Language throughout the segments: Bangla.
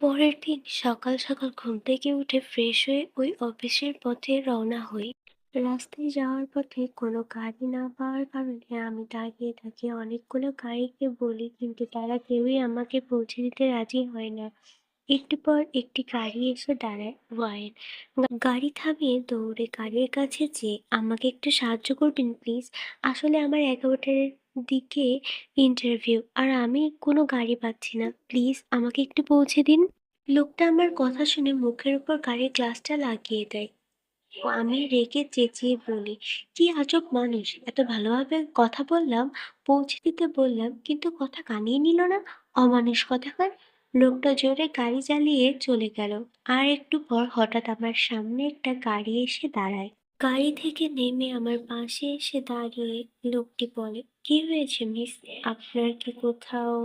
পরের দিন সকাল সকাল ঘুম থেকে উঠে ফ্রেশ হয়ে ওই অফিসের পথে রওনা হই। রাস্তায় যাওয়ার পথে কোনো গাড়ি না পাওয়ার কারণে আমি দাঁড়িয়ে থাকি, অনেকগুলো গাড়িকে বলি কিন্তু তারা কেউই আমাকে পৌঁছে দিতে রাজি হয় না। একটু পর একটি গাড়ি এসে দাঁড়ায়। ওয়াইন গাড়ি থামিয়ে দৌড়ে গাড়ির কাছে যেয়ে আমাকে একটু সাহায্য করবেন প্লিজ। আসলে আমার 11টার দিকে ইন্টারভিউ, আর আমি কোনো গাড়ি পাচ্ছি না, প্লিজ আমাকে একটু পৌঁছে দিন। লোকটা আমার কথা শুনে মুখের উপর গাড়ির গ্লাসটা লাগিয়ে দেয়। ও আমি রেগে চেঁচিয়ে বলি, কি আজব মানুষ, এত ভালোভাবে কথা বললাম, পৌঁছে দিতে বললাম, কিন্তু কথা কানিয়ে নিল না। অমানুষ কথাকার। লোকটা জোরে গাড়ি চালিয়ে চলে গেল। আর একটু পর হঠাৎ আমার সামনে একটা গাড়ি এসে দাঁড়ায়। গাড়ি থেকে নেমে আমার পাশে এসে দাঁড়িয়ে লোকটি বলে, কি হয়েছে মিস, আপনার কি কোথাও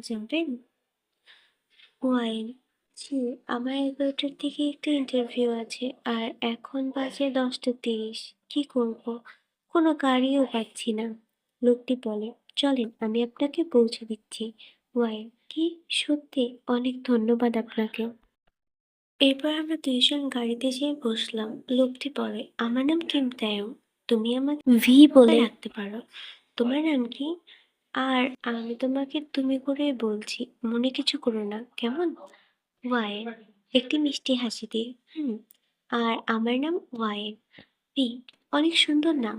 যাবেন? ওয়াইন, জি, আমার 11টার দিকে একটা ইন্টারভিউ আছে, আর এখন বাজে 10টা 30। কি করব, কোনো গাড়িও পাচ্ছি না। লোকটি বলে, চলেন আমি আপনাকে পৌঁছে দিচ্ছি। ওয়াইন, কি, সত্যি অনেক ধন্যবাদ আপনাকে। এরপর আমরা দুইজন গাড়িতে যেয়ে বসলাম। লোকটি বলে, আমার নাম কিম তায়ং, তুমি আমাকে ভি বলে রাখতে পারো। তোমার নাম কি? আর আমি তোমাকে তুমি করে বলছি, মনে কিছু করো না কেমন? ওয়াইন, একটি মিষ্টি হাসি দিয়ে, আর আমার নাম ওয়াইন। পি, অনেক সুন্দর নাম।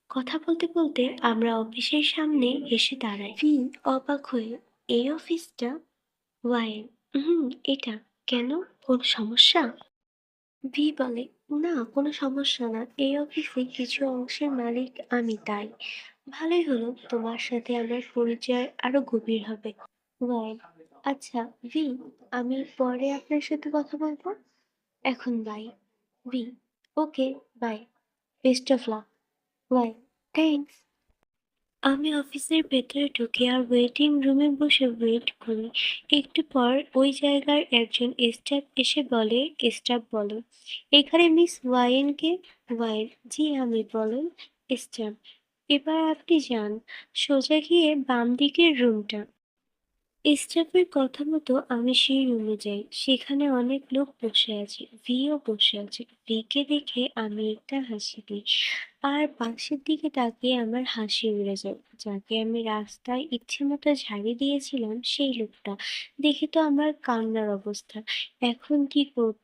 কথা বলতে বলতে আমরা অফিসের সামনে এসে দাঁড়াই। পি অবাক হয়ে, এই অফিসটা? ওয়াইন, হুম, এটা কেন, কোনো সমস্যা? ভি বলে, না কোনো সমস্যা না, এই অফিসে কিছু অংশের মালিক আমি, তাই ভালোই হলো, তোমার সাথে আমার পরিচয় আরো গভীর হবে। ওয়াইন, আচ্ছা ভি, আমি পরে আপনার সাথে কথা বলবো, এখন বাই। ভি, okay, bye, best of luck. ওয়াইন, থ্যাঙ্কস। আমি অফিসের ভেতরে ঢুকি আর ওয়েটিং রুমে বসে ওয়েট করি। একটু পর ওই জায়গার একজন স্টাফ এসে বলে, স্টাফ বলো, এখানে মিস ওয়াইনকে। ওয়াইন, জি আমি, বলেন। স্টাফ, এবার আপনি যান, সোজা গিয়ে বাম দিকের রুমটা। স্টাফের কথা মতো আমি সেই রুমে যাই। সেখানে অনেক লোক বসে আছে, ভিও বসে আছে। ভিকে দেখে আমি একটা হাসি দিই, আর পাশের দিকে তাকিয়ে আমার হাসি উড়ে যায়। যাকে আমি রাস্তায় ইচ্ছে মতো ঝাড়ি দিয়েছিলাম, সেই লোকটা দেখে তো আমার কান্নার অবস্থা। এখন কি করব,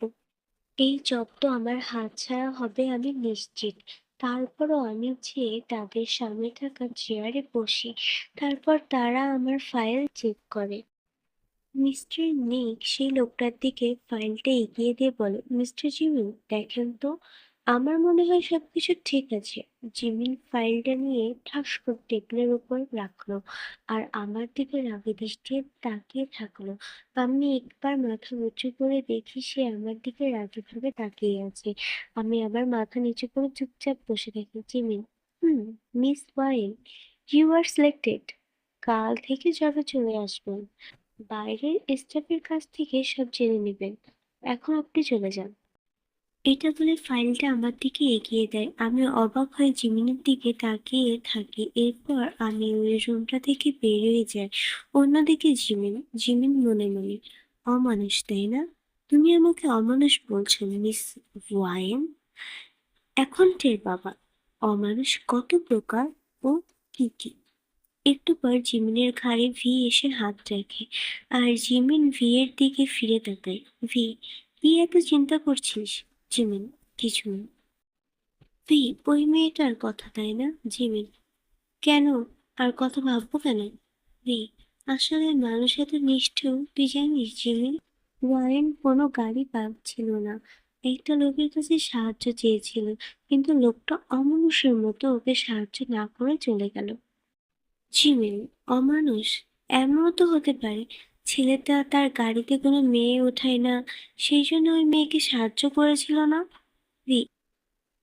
এই জব তো আমার হাতছাড়া হবে আমি নিশ্চিত। তারপরও আমি যেয়ে তাদের সামনে থাকা চেয়ারে বসি। তারপর তারা আমার ফাইল চেক করে। মিস্টার নিক সেই লোকটার দিকে ফাইলটা এগিয়ে দিয়ে বলে, মিস্টার জিমিন দেখেন তো, আমার মনে হয় সবকিছু ঠিক আছে। জিমিন ফাইলটা নিয়ে ঠাস করে টেবিলের উপর রাখলো, আর আমার দিকে রাগী দৃষ্টিতে তাকিয়ে থাকলো। আমি একবার মাথা উঁচু করে দেখি সে আমার দিকে রাগীভাবে তাকিয়ে আছে। আমি আবার মাথা নিচু করে চুপচাপ বসে থাকি। জিমিন, হুম, মিস ওয়াইন, ইউ আর সিলেক্টেড, কাল থেকে জবে চলে আসবেন। বাইরের স্টাফের কাছ থেকে সব জেনে নেবেন। এখন আপনি চলে যান। এটা বলে ফাইলটা আমার দিকে এগিয়ে দেয়। আমি অবাক হয়ে জিমিনের দিকে তাকিয়ে থাকি। এরপর আমি ওই রুমটা থেকে বেরিয়ে যাই। অন্যদিকে জিমিন, জিমিন মনে মনে, অমানুষ তাই না? তুমি আমাকে অমানুষ বলছো মিস ওয়াইন? এখন টের বাবা অমানুষ কত প্রকার ও কি কি। একটু পর জিমিনের ঘাড়ে ভি এসে হাত রাখে, আর জিমিন ভি এর দিকে ফিরে তাকায়। ভি, কি এত চিন্তা করছিস? জিমিন, কিছু না। ভি, ওই মেয়েটার কথা তাই না? জিমিন, কেন, আর কথা ভাববো কেন? ভি, আসলে মানুষ এত নিষ্ঠুর তুই জানিস জিমিন? ওয়ারেন কোনো গাড়ি পাচ্ছিল না, একটা লোকের কাছে সাহায্য চেয়েছিল, কিন্তু লোকটা অমানুষের মতো ওকে সাহায্য না করে চলে গেল। জিমিন, অমানুষ? এমনও তো হতে পারে ছেলেটা তার গাড়িতে কোনো মেয়ে ওঠায় না, সেই জন্য ওই মেয়েকে সাহায্য করেছিল না। রি,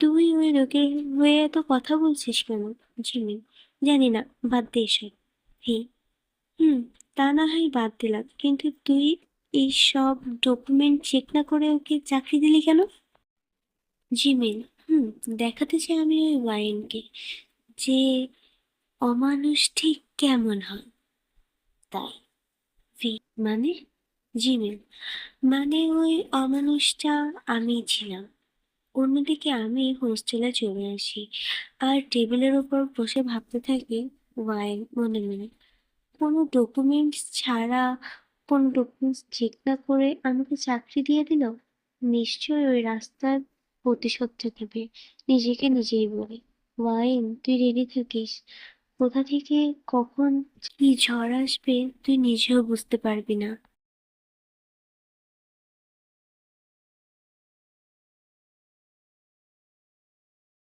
তুই ওই লোকের হয়ে এত কথা বলছিস কেন? জিমিন, জানি না, বাদ দে এসব। রি, হুম, তা না হয় বাদ দিলাম, কিন্তু তুই এই সব ডকুমেন্ট চেক না করে ওকে চাকরি দিলি কেন? জিমিন, দেখাতে চাই আমি ওই ওয়াইনকে যে অমানুষ ঠিক কেমন হয়, তাই। ভি, মানে? জি ম্যাম। মানে ওই অমানুষটা আমিই ছিলাম। অন্যদিকে আমি হোস্টেলে চলে আসি আর টেবিলের ওপর বসে ভাবতে থাকি, ওয়াই মনে মনে কোনো ডকুমেন্টস ছাড়া, কোনো ডকুমেন্টস চেক না করে আমাকে চাকরি দিয়ে দিল। নিশ্চয়ই ওই রাস্তার প্রতিশোধটা নেবে। নিজেকে নিজেই বলি, ওয়াইন তুই রেডি থাকিস। কোথা থেকে কখন কি ঝড় আসবে তুই নিজেও বুঝতে পারবি না।